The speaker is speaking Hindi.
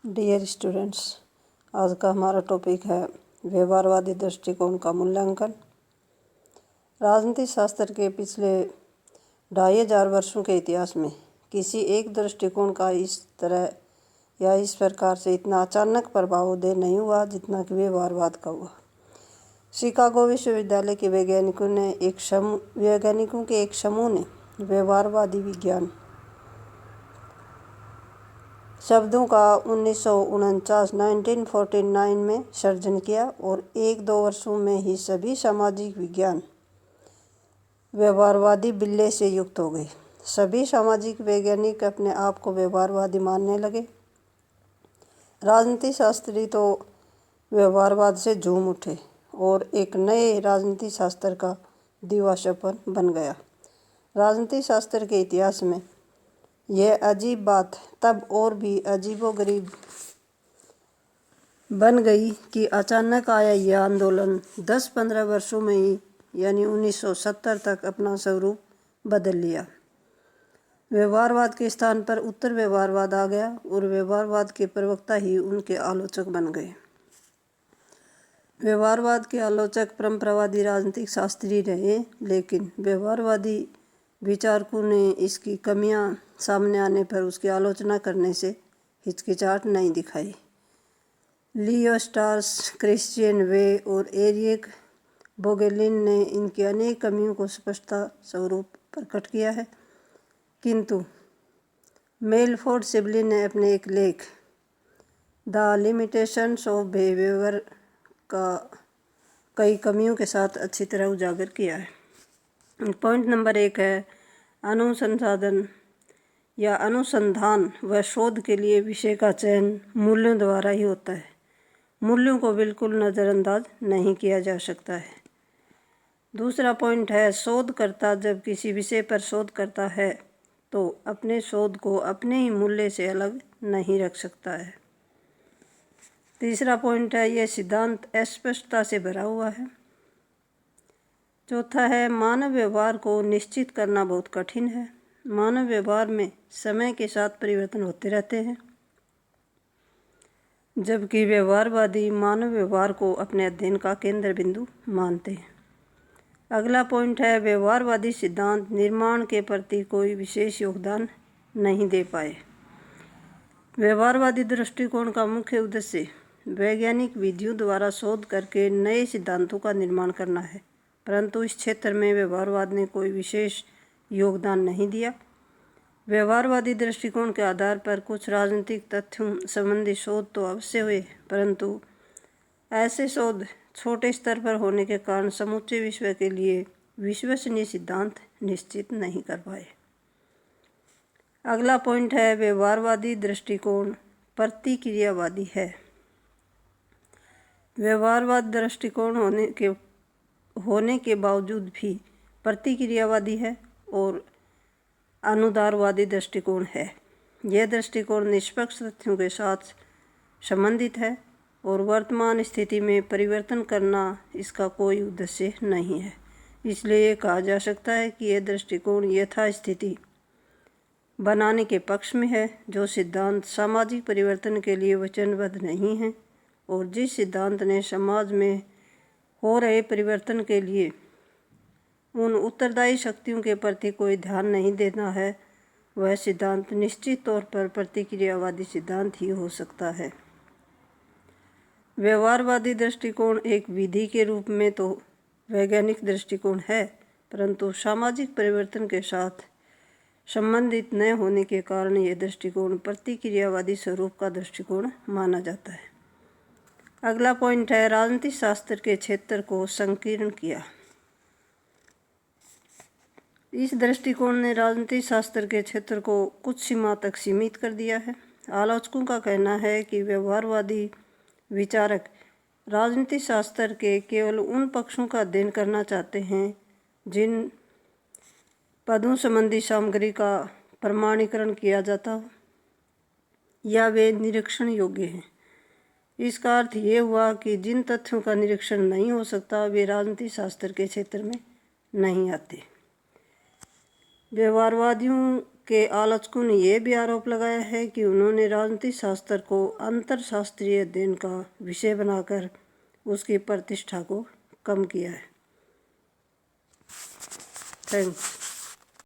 डियर स्टूडेंट्स, आज का हमारा टॉपिक है व्यवहारवादी दृष्टिकोण का मूल्यांकन। राजनीति शास्त्र के पिछले 2500 वर्षों के इतिहास में किसी एक दृष्टिकोण का इस तरह या इस प्रकार से इतना अचानक प्रभाव उदय नहीं हुआ जितना कि व्यवहारवाद का हुआ। शिकागो विश्वविद्यालय के वैज्ञानिकों के एक समूह ने व्यवहारवादी विज्ञान शब्दों का 1949 में सर्जन किया और 1-2 वर्षों में ही सभी सामाजिक विज्ञान व्यवहारवादी बिल्ले से युक्त हो गए। सभी सामाजिक वैज्ञानिक अपने आप को व्यवहारवादी मानने लगे। राजनीति शास्त्री तो व्यवहारवाद से झूम उठे और एक नए राजनीति शास्त्र का दिवास्वप्न बन गया। राजनीति शास्त्र के इतिहास में यह अजीब बात तब और भी अजीबोगरीब बन गई कि अचानक आया यह आंदोलन 10-15 वर्षों में ही यानी 1970 तक अपना स्वरूप बदल लिया। व्यवहारवाद के स्थान पर उत्तर व्यवहारवाद आ गया और व्यवहारवाद के प्रवक्ता ही उनके आलोचक बन गए। व्यवहारवाद के आलोचक परंपरावादी राजनीतिक शास्त्री रहे, लेकिन व्यवहारवादी विचारकों ने इसकी कमियां सामने आने पर उसकी आलोचना करने से हिचकिचाहट नहीं दिखाई। लियो स्ट्रॉस, क्रिश्चियन वे और एरिक बोगेलिन ने इनकी अनेक कमियों को स्पष्टता स्वरूप प्रकट किया है, किंतु मेलफोर्ड सिबली ने अपने एक लेख द लिमिटेशंस ऑफ बिहेवियर का कई कमियों के साथ अच्छी तरह उजागर किया है। पॉइंट नंबर 1 है अनुसंधान व शोध के लिए विषय का चयन मूल्यों द्वारा ही होता है। मूल्यों को बिल्कुल नज़रअंदाज नहीं किया जा सकता है। दूसरा पॉइंट है शोधकर्ता जब किसी विषय पर शोध करता है तो अपने शोध को अपने ही मूल्य से अलग नहीं रख सकता है। तीसरा पॉइंट है यह सिद्धांत अस्पष्टता से भरा हुआ है। चौथा है मानव व्यवहार को निश्चित करना बहुत कठिन है। मानव व्यवहार में समय के साथ परिवर्तन होते रहते हैं, जबकि व्यवहारवादी मानव व्यवहार को अपने अध्ययन का केंद्र बिंदु मानते हैं। अगला पॉइंट है व्यवहारवादी सिद्धांत निर्माण के प्रति कोई विशेष योगदान नहीं दे पाए। व्यवहारवादी दृष्टिकोण का मुख्य उद्देश्य वैज्ञानिक विधियों द्वारा शोध करके नए सिद्धांतों का निर्माण करना है, परंतु इस क्षेत्र में व्यवहारवाद ने कोई विशेष योगदान नहीं दिया। व्यवहारवादी दृष्टिकोण के आधार पर कुछ राजनीतिक तथ्यों संबंधी शोध तो अवश्य हुए, परंतु ऐसे शोध छोटे स्तर पर होने के कारण समूचे विश्व के लिए विश्वसनीय सिद्धांत निश्चित नहीं कर पाए। अगला पॉइंट है व्यवहारवादी दृष्टिकोण प्रतिक्रियावादी है। व्यवहारवाद दृष्टिकोण होने के बावजूद भी प्रतिक्रियावादी है और अनुदारवादी दृष्टिकोण है। यह दृष्टिकोण निष्पक्ष तथ्यों के साथ संबंधित है और वर्तमान स्थिति में परिवर्तन करना इसका कोई उद्देश्य नहीं है। इसलिए यह कहा जा सकता है कि यह दृष्टिकोण यथास्थिति बनाने के पक्ष में है, जो सिद्धांत सामाजिक परिवर्तन के लिए वचनबद्ध नहीं है और जिस सिद्धांत ने समाज में हो रहे परिवर्तन के लिए उन उत्तरदायी शक्तियों के प्रति कोई ध्यान नहीं देना है, वह सिद्धांत निश्चित तौर पर प्रतिक्रियावादी सिद्धांत ही हो सकता है। व्यवहारवादी दृष्टिकोण एक विधि के रूप में तो वैज्ञानिक दृष्टिकोण है, परंतु सामाजिक परिवर्तन के साथ संबंधित न होने के कारण यह दृष्टिकोण प्रतिक्रियावादी स्वरूप का दृष्टिकोण माना जाता है। अगला पॉइंट है राजनीति शास्त्र के क्षेत्र को संकीर्ण किया। इस दृष्टिकोण ने राजनीति शास्त्र के क्षेत्र को कुछ सीमा तक सीमित कर दिया है। आलोचकों का कहना है कि व्यवहारवादी विचारक राजनीति शास्त्र के केवल उन पक्षों का अध्ययन करना चाहते हैं जिन पदों संबंधी सामग्री का प्रमाणीकरण किया जाता हो या वे निरीक्षण योग्य हैं। इसका अर्थ ये हुआ कि जिन तथ्यों का निरीक्षण नहीं हो सकता वे राजनीति शास्त्र के क्षेत्र में नहीं आते। व्यवहारवादियों के आलोचकों ने यह भी आरोप लगाया है कि उन्होंने राजनीतिक शास्त्र को अंतरशास्त्रीय अध्ययन का विषय बनाकर उसकी प्रतिष्ठा को कम किया है। थैंक्स।